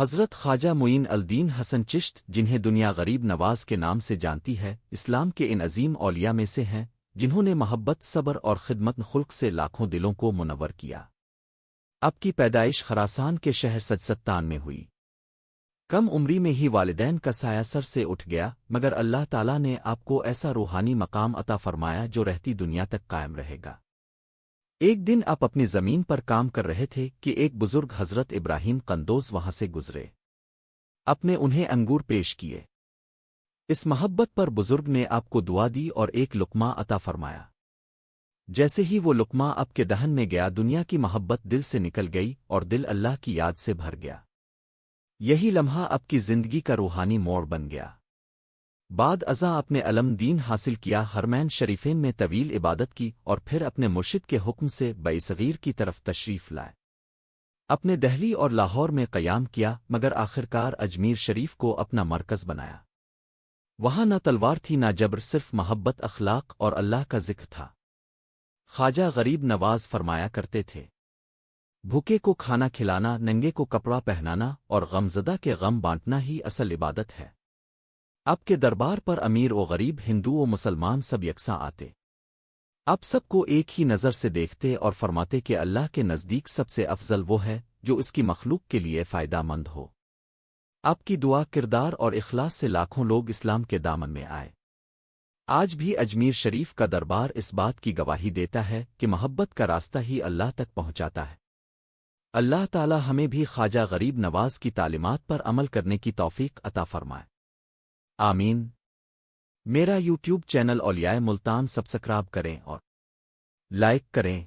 حضرت خواجہ معین الدین حسن چشت، جنہیں دنیا غریب نواز کے نام سے جانتی ہے، اسلام کے ان عظیم اولیاء میں سے ہیں جنہوں نے محبت، صبر اور خدمت خلق سے لاکھوں دلوں کو منور کیا۔ آپ کی پیدائش خراسان کے شہر سجستان میں ہوئی۔ کم عمری میں ہی والدین کا سایہ سر سے اٹھ گیا، مگر اللہ تعالیٰ نے آپ کو ایسا روحانی مقام عطا فرمایا جو رہتی دنیا تک قائم رہے گا۔ ایک دن آپ اپنی زمین پر کام کر رہے تھے کہ ایک بزرگ حضرت ابراہیم قندوز وہاں سے گزرے۔ آپ نے انہیں انگور پیش کیے۔ اس محبت پر بزرگ نے آپ کو دعا دی اور ایک لقمہ عطا فرمایا۔ جیسے ہی وہ لقمہ آپ کے دہن میں گیا، دنیا کی محبت دل سے نکل گئی اور دل اللہ کی یاد سے بھر گیا۔ یہی لمحہ آپ کی زندگی کا روحانی موڑ بن گیا۔ بعد ازاں اپنے علم دین حاصل کیا، حرمین شریفین میں طویل عبادت کی اور پھر اپنے مرشد کے حکم سے صغیر کی طرف تشریف لائے۔ اپنے دہلی اور لاہور میں قیام کیا، مگر آخرکار اجمیر شریف کو اپنا مرکز بنایا۔ وہاں نہ تلوار تھی نہ جبر، صرف محبت، اخلاق اور اللہ کا ذکر تھا۔ خواجہ غریب نواز فرمایا کرتے تھے، بھوکے کو کھانا کھلانا، ننگے کو کپڑا پہنانا اور غمزدہ کے غم بانٹنا ہی اصل عبادت ہے۔ آپ کے دربار پر امیر و غریب، ہندو و مسلمان سب یکساں آتے۔ آپ سب کو ایک ہی نظر سے دیکھتے اور فرماتے کہ اللہ کے نزدیک سب سے افضل وہ ہے جو اس کی مخلوق کے لیے فائدہ مند ہو۔ آپ کی دعا، کردار اور اخلاص سے لاکھوں لوگ اسلام کے دامن میں آئے۔ آج بھی اجمیر شریف کا دربار اس بات کی گواہی دیتا ہے کہ محبت کا راستہ ہی اللہ تک پہنچاتا ہے۔ اللہ تعالی ہمیں بھی خواجہ غریب نواز کی تعلیمات پر عمل کرنے کی توفیق عطا فرمائے۔ آمین۔ میرا یوٹیوب چینل اولیاء ملتان سبسکرائب کریں اور لائک کریں۔